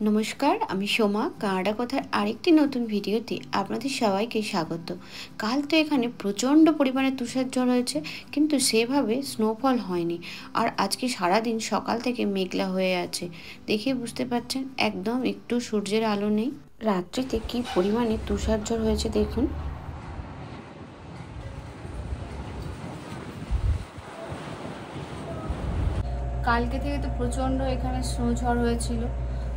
নমস্কার, আমি সোমা। কানাডা কথার আরেকটি নতুন ভিডিওতে আপনাদের সবাইকে স্বাগত। কাল তো এখানে প্রচণ্ড পরিমাণে তুষারঝড় হয়েছে, কিন্তু সেভাবে স্নোফল হয়নি। আর আজকে সারাদিন সকাল থেকে মেঘলা হয়ে আছে, দেখে বুঝতে পারছেন একদম একটু সূর্যের আলো নেই। রাত্রিতে কি পরিমাণে তুষারঝড় হয়েছে দেখুন। কালকে থেকে তো প্রচণ্ড এখানে স্নো ঝড় হয়েছিল।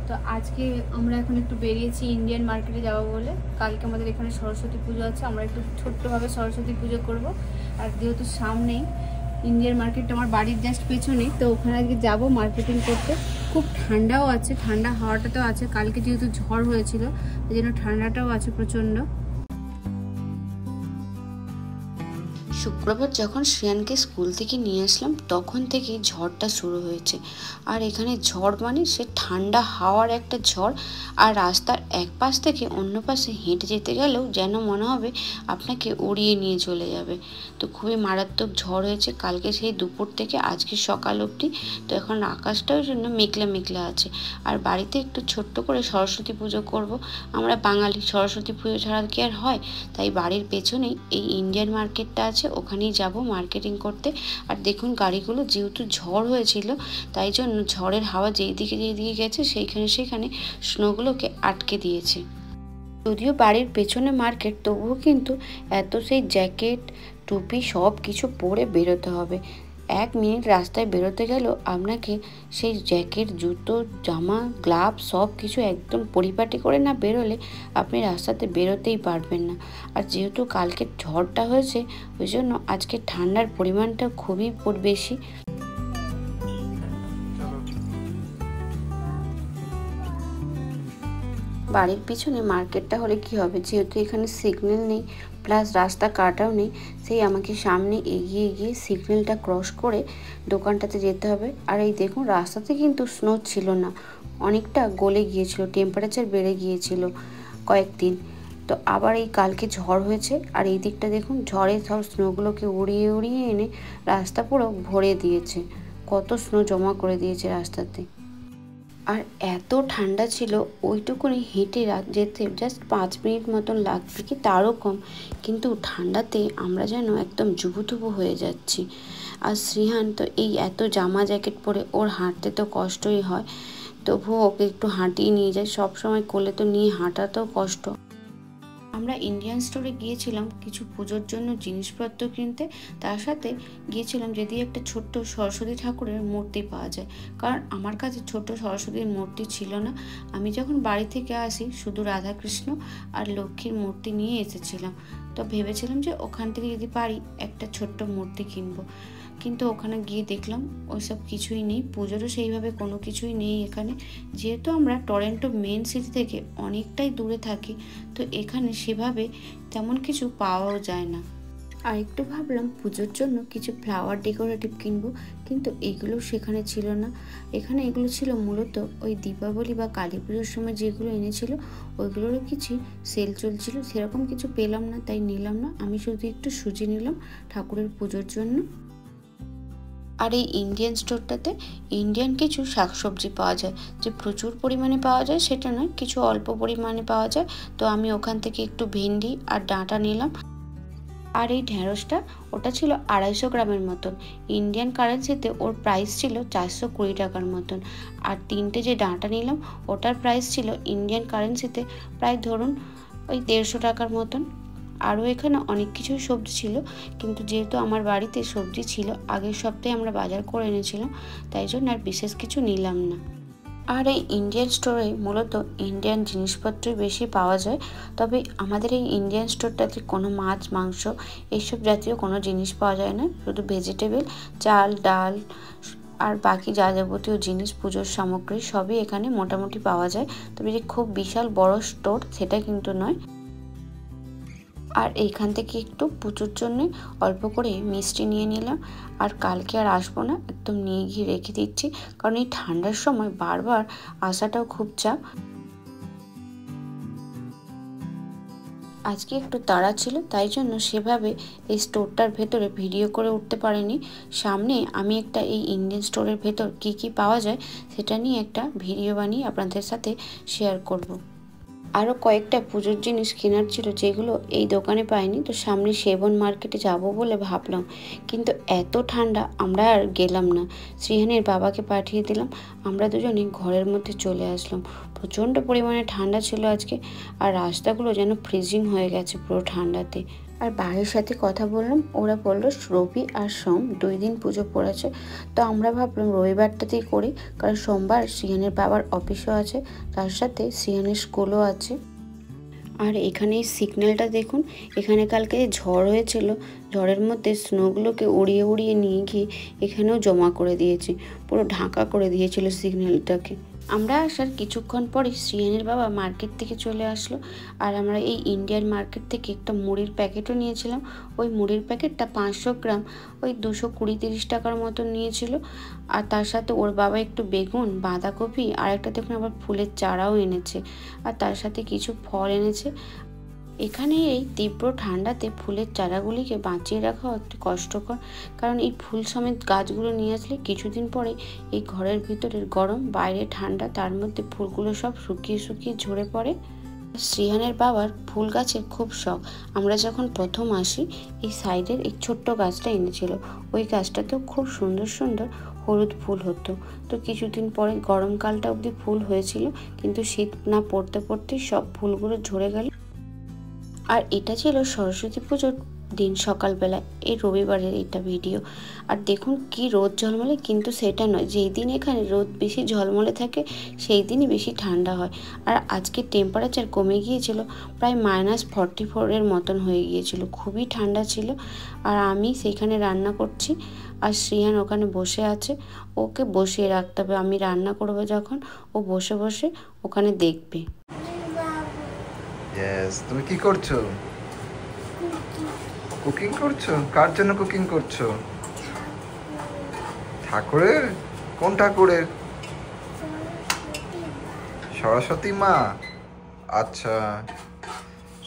তো আজকে আমরা এখন একটু বেরিয়েছি ইন্ডিয়ান মার্কেটে যাবো বলে। কালকে আমাদের এখানে সরস্বতী পুজো আছে, আমরা একটু ছোট্টভাবে সরস্বতী পুজো করব। আর যেহেতু সামনেই ইন্ডিয়ান মার্কেটটা আমার বাড়ির জাস্ট পেছনেই, তো ওখানে আজকে যাবো মার্কেটিং করতে। খুব ঠান্ডাও আছে, ঠান্ডা হাওয়াটাও আছে। কালকে যেহেতু ঝড় হয়েছিল ওই জন্য ঠান্ডাটাও আছে প্রচণ্ড। শুক্রবার যখন শ্রেয়ানকে স্কুল থেকে নিয়ে আসলাম তখন থেকেই ঝড়টা শুরু হয়েছে। আর এখানে ঝড় মানে সে ঠান্ডা হাওয়ার একটা ঝড়। আর রাস্তার এক পাশ থেকে অন্য পাশে হেঁটে যেতে গেলেও যেন মনে হবে আপনাকে উড়িয়ে নিয়ে চলে যাবে। তো খুবই মারাত্মক ঝড় হয়েছে কালকে সেই দুপুর থেকে আজকে সকাল অবধি। তো এখন আকাশটাও জন্য মেঘলা মেঘলা আছে। আর বাড়িতে একটু ছোট্ট করে সরস্বতী পুজো করব। আমরা বাঙালি, সরস্বতী পুজো ছাড়া কি আর হয়? তাই বাড়ির পেছনেই এই ইন্ডিয়ান মার্কেটটা আছে, ওখানেই যাব মার্কেটিং করতে। আর দেখুন গাড়িগুলো যেহেতু ঝড় হয়েছিল তাই জন্য ঝড়ের হাওয়া যেই দিকে গেছে সেখানে স্নোগুলোকে আটকে দিয়েছে। যদিও বাড়ির পেছনে মার্কেট, তবুও কিন্তু এত সেই জ্যাকেট টুপি সব কিছু পরে বেরোতে হবে। 1 মিনিট রাস্তায় বেরোতে গেলেও আপনাকে সেই জ্যাকেট, জুতো, জামা, গ্লাভ সব কিছু একদম পরিপাটি করে না বেরোলে আপনি রাস্তাতে বেরোতেই পারবেন না। আর যেহেতু কালকে ঝড়টা হয়েছে ওই জন্য আজকে ঠান্ডার পরিমাণটা খুবই বেশি। বাড়ির পিছনে মার্কেটটা হলে কি হবে, যেহেতু এখানে সিগন্যাল নেই প্লাস রাস্তা কাটাও নেই, সেই আমাকে সামনে এগিয়ে গিয়ে সিগন্যালটা ক্রস করে দোকানটাতে যেতে হবে। আর এই দেখুন রাস্তাতে কিন্তু স্নো ছিল না, অনেকটা গলে গিয়েছিল, টেম্পারেচার বেড়ে গিয়েছিল কয়েকদিন। তো আবার এই কালকে ঝড় হয়েছে আর এই দিকটা দেখুন ঝড়ে সব স্নোগুলোকে উড়িয়ে উড়িয়ে এনে রাস্তা পুরো ভরে দিয়েছে, কত স্নো জমা করে দিয়েছে রাস্তাতে। আর এত ঠান্ডা ছিল, ওইটুকুনি হেঁটে যেতে জাস্ট 5 মিনিট মতন লাগবে কি তারও কম, কিন্তু ঠান্ডাতে আমরা যেন একদম জুবুথুবু হয়ে যাচ্ছি। আর শ্রীহান তো এই এত জামা জ্যাকেট পরে, ওর হাঁটতে তো কষ্টই হয়, তবুও ওকে একটু হাঁটিয়ে নিয়ে যায়। সব সময় কোলে তো নিয়ে হাঁটাতেও কষ্ট। আমরা ইন্ডিয়ান স্টোরে গিয়েছিলাম কিছু পুজোর জন্য জিনিসপত্র কিনতে, তার সাথে গিয়েছিলাম যদি একটা ছোট্ট সরস্বতী ঠাকুরের মূর্তি পাওয়া যায়, কারণ আমার কাছে ছোট্ট সরস্বতীর মূর্তি ছিল না। আমি যখন বাড়ি থেকে আসি শুধু রাধাকৃষ্ণ আর লক্ষ্মীর মূর্তি নিয়ে এসেছিলাম। তো ভেবেছিলাম যে ওখান থেকে যদি পারি একটা ছোট্ট মূর্তি কিনবো, কিন্তু ওখানে গিয়ে দেখলাম ওইসব কিছুই নেই, পুজোরও সেইভাবে কোনো কিছুই নেই এখানে। যেহেতু আমরা টরন্টো মেন সিটি থেকে অনেকটাই দূরে থাকি, তো এখানে সেভাবে তেমন কিছু পাওয়াও যায় না। আর একটু ভাবলাম পুজোর জন্য কিছু ফ্লাওয়ার ডেকোরেটিভ কিনবো, কিন্তু এগুলো সেখানে ছিল না। এখানে এগুলো ছিল মূলত ওই দীপাবলি বা কালী পুজোর সময় যেগুলো এনেছিল ওইগুলোরও কিছু সেল চলছিল, সেরকম কিছু পেলাম না, তাই নিলাম না। আমি শুধু একটু সুজি নিলাম ঠাকুরের পুজোর জন্য। আর এই ইন্ডিয়ান স্টোরটাতে ইন্ডিয়ান কিছু শাকসবজি পাওয়া যায়, যে প্রচুর পরিমাণে পাওয়া যায় সেটা নয়, কিছু অল্প পরিমাণে পাওয়া যায়। তো আমি ওখান থেকে একটু ভেন্ডি আর ডাঁটা নিলাম। আর এই ঢেঁড়সটা ওটা ছিল 250 গ্রামের মতন, ইন্ডিয়ান কারেন্সিতে ওর প্রাইস ছিল 420 টাকার মতন। আর 3টে যে ডাঁটা নিলাম ওটার প্রাইস ছিল ইন্ডিয়ান কারেন্সিতে প্রায় ধরুন ওই 150 টাকার মতন। আরও এখানে অনেক কিছুই সবজি ছিল, কিন্তু যেহেতু আমার বাড়িতে সবজি ছিল আগের সপ্তাহে আমরা বাজার করে এনেছিলাম, তাই জন্য আর বিশেষ কিছু নিলাম না। আর এই ইন্ডিয়ান স্টোরে মূলত ইন্ডিয়ান জিনিসপত্রই বেশি পাওয়া যায়। তবে আমাদের এই ইন্ডিয়ান স্টোরটাতে কোনো মাছ মাংস এইসব জাতীয় কোনো জিনিস পাওয়া যায় না, শুধু ভেজিটেবল, চাল ডাল আর বাকি যা যাবতীয় জিনিস পুজোর সামগ্রী সবই এখানে মোটামুটি পাওয়া যায়। তবে যে খুব বিশাল বড় স্টোর সেটা কিন্তু নয়। আর এইখান থেকে একটু পুজোর জন্য অল্প করে মিষ্টি নিয়ে নিলাম। আর কালকে আর আসবো না, একদম নিয়ে গিয়ে রেখে দিচ্ছি, কারণ এই ঠান্ডার সময় বারবার আসাটাও খুব চাপ। আজকে একটু তাড়া ছিল, তাই জন্য সেভাবে এই স্টোরটার ভেতরে ভিডিও করে উঠতে পারিনি। সামনে আমি একটা এই ইন্ডিয়ান স্টোরের ভেতর কি কি পাওয়া যায় সেটা নিয়ে একটা ভিডিও বানিয়ে আপনাদের সাথে শেয়ার করব। আরও কয়েকটা পুজোর জিনিস কেনার ছিল যেগুলো এই দোকানে পাইনি, তো সামনে সেবন মার্কেটে যাব বলে ভাবলাম, কিন্তু এত ঠান্ডা আমরা আর গেলাম না। শ্রীহানের বাবাকে পাঠিয়ে দিলাম, আমরা দুজনে ঘরের মধ্যে চলে আসলাম। প্রচণ্ড পরিমাণে ঠান্ডা ছিল আজকে, আর রাস্তাগুলো যেন ফ্রিজিং হয়ে গেছে পুরো ঠান্ডাতে। আর বাড়ির সাথে কথা বললাম, ওরা বললো রবি আর সোম 2 দিন পুজো পড়েছে, তো আমরা ভাবলাম রবিবারটাতেই করি, কারণ সোমবার শ্রীহানের বাবার অফিসও আছে, তার সাথে শ্রীহানের স্কুলও আছে। আর এখানে এই সিগন্যালটা দেখুন, এখানে কালকে ঝড় হয়েছিল, ঝড়ের মধ্যে স্নোগুলোকে উড়িয়ে উড়িয়ে নিয়ে গিয়ে এখানেও জমা করে দিয়েছে, পুরো ঢাকা করে দিয়েছিল সিগন্যালটাকে। আমরা আসার কিছুক্ষণ পরে শ্রীহানের বাবা মার্কেট থেকে চলে আসলো, আর আমরা এই ইন্ডিয়ান মার্কেট থেকে একটা মুড়ির প্যাকেটও নিয়েছিলাম। ওই মুড়ির প্যাকেটটা 500 গ্রাম ওই 220-30 টাকার মতো নিয়েছিল। আর তার সাথে ওর বাবা একটু বেগুন, বাঁধাকপি আর একটা দেখুন আবার ফুলের চারাও এনেছে, আর তার সাথে কিছু ফল এনেছে। এখানে এই তীব্র ঠান্ডাতে ফুলের চারাগুলিকে বাঁচিয়ে রাখা একটু কষ্টকর, কারণ এই ফুল সমেত গাছগুলো নিয়ে আসলে কিছুদিন পরে এই ঘরের ভিতরের গরম, বাইরে ঠান্ডা, তার মধ্যে ফুলগুলো সব শুকিয়ে শুকিয়ে ঝরে পড়ে। শ্রীহানের বাবার ফুল গাছের খুব শখ। আমরা যখন প্রথম আসি এই সাইডের এই ছোট্ট গাছটা এনেছিল, ওই গাছটাতেও খুব সুন্দর সুন্দর হলুদ ফুল হতো। তো কিছুদিন পরে গরমকালটা অবধি ফুল হয়েছিল, কিন্তু শীত না পড়তে পড়তেই সব ফুলগুলো ঝরে গেল। আর এটা ছিল সরস্বতী পুজোর দিন সকালবেলা, এই রবিবারের এটা ভিডিও। আর দেখুন কি রোদ ঝলমলে, কিন্তু সেটা নয়, যেই দিন এখানে রোদ বেশি ঝলমলে থাকে সেই দিনই বেশি ঠান্ডা হয়। আর আজকে টেম্পারেচার কমে গিয়েছিল, প্রায় -44-এর মতন হয়ে গিয়েছিল, খুবই ঠান্ডা ছিল। আর আমি সেইখানে রান্না করছি, আর শ্রীহান ওখানে বসে আছে, ওকে বসিয়ে রাখতে হবে, আমি রান্না করবো যখন ও বসে বসে ওখানে দেখবে। তুমি কি করছো? কুকিং করছো? কার জন্য কুকিং করছো? ঠাকুরের? কোন ঠাকুরের? সরস্বতী মা। আচ্ছা,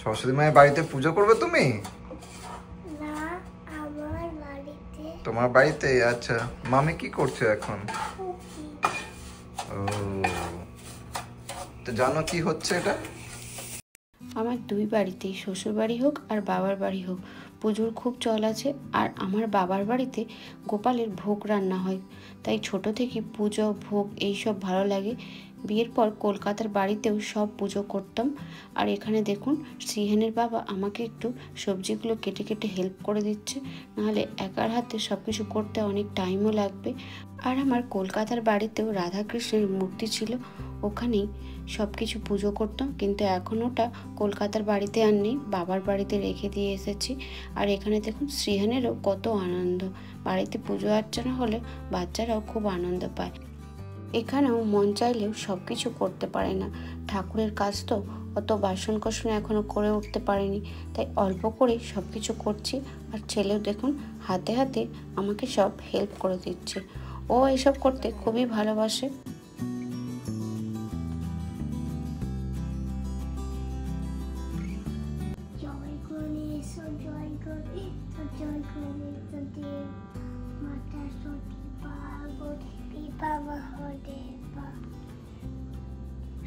সরস্বতী মায়ের বাড়িতে পুজো করবে তুমি? তোমার বাড়িতে? আচ্ছা, মামি কি করছে এখন? ও, তো জানো কি হচ্ছে এটা? আমার দুই বাড়িতেই, শ্বশুর বাড়ি হোক আর বাবার বাড়ি হোক, পুজোর খুব চল আছে। আর আমার বাবার বাড়িতে গোপালের ভোগ রান্না হয়, তাই ছোট থেকে পুজো ভোগ এইসব ভালো লাগে। বিয়ের পর কলকাতার বাড়িতেও সব পুজো করতাম। আর এখানে দেখুন শ্রীহানের বাবা আমাকে একটু সবজিগুলো কেটে কেটে হেল্প করে দিচ্ছে, নাহলে একার হাতে সব কিছু করতে অনেক টাইমও লাগবে। আর আমার কলকাতার বাড়িতেও রাধাকৃষ্ণের মূর্তি ছিল, ওখানেই সব কিছু পুজো করতাম, কিন্তু এখন ওটা কলকাতার বাড়িতে আর নেই, বাবার বাড়িতে রেখে দিয়ে এসেছি। আর এখানে দেখুন শ্রীহানেরও কত আনন্দ, বাড়িতে পুজো অর্চনা হলে বাচ্চারাও খুব আনন্দ পায়। এখানেও মন চাইলেও সব কিছু করতে পারে না, ঠাকুরের কাজ তো অত বাসন কোসন এখনও করে উঠতে পারেনি, তাই অল্প করেই সব কিছু করছি। আর ছেলেও দেখুন হাতে হাতে আমাকে সব হেল্প করে দিচ্ছে, ও এসব করতে খুবই ভালোবাসে।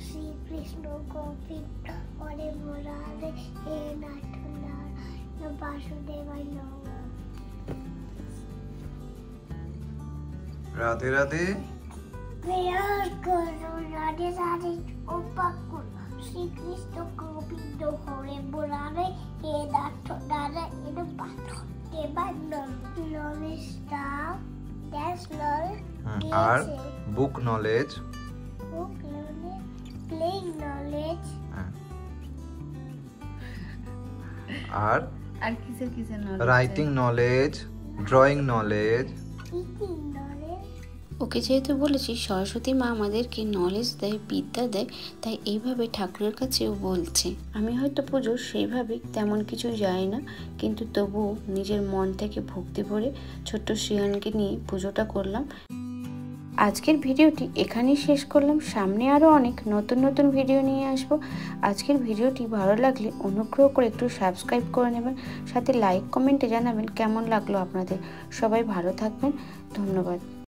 শ্রীকৃষ্ণ গোবিন্দ হরে মুরারে হে নাথ বাসুদেবায় নমঃ। রাধে রাধে। প্রেয়ার করো রাধে রাধে উপাকুল শ্রীকৃষ্ণ গোবিন্দ হরে মুরারে হে নাথ নারায়ণ বাসুদেবায় নমঃ। নলেজ দাও, দ্যাটস নলেজ। আর book knowledge, book knowledge, playing knowledge, আর কিসের কিসের writing knowledge, drawing knowledge, eating knowledge. Okay যেহেতু বলেছি সরস্বতী মা আমাদেরকে নলেজ দেয়, বিদ্যা দেয়, তাই এইভাবে ঠাকুরের কাছেও বলছে। আমি হয়তো পুজো সেইভাবে তেমন কিছু জানি না, কিন্তু তবুও নিজের মন থেকে ভক্তি ভরে ছোট্ট শ্রীহানকে নিয়ে পুজোটা করলাম। আজকের ভিডিওটি এখানেই শেষ করলাম। সামনে আরও অনেক নতুন নতুন ভিডিও নিয়ে আসব। আজকের ভিডিওটি ভালো লাগলে অনুগ্রহ করে একটু সাবস্ক্রাইব করে নেবেন, সাথে লাইক কমেন্টে জানাবেন কেমন লাগলো আপনাদের। সবাই ভালো থাকবেন, ধন্যবাদ।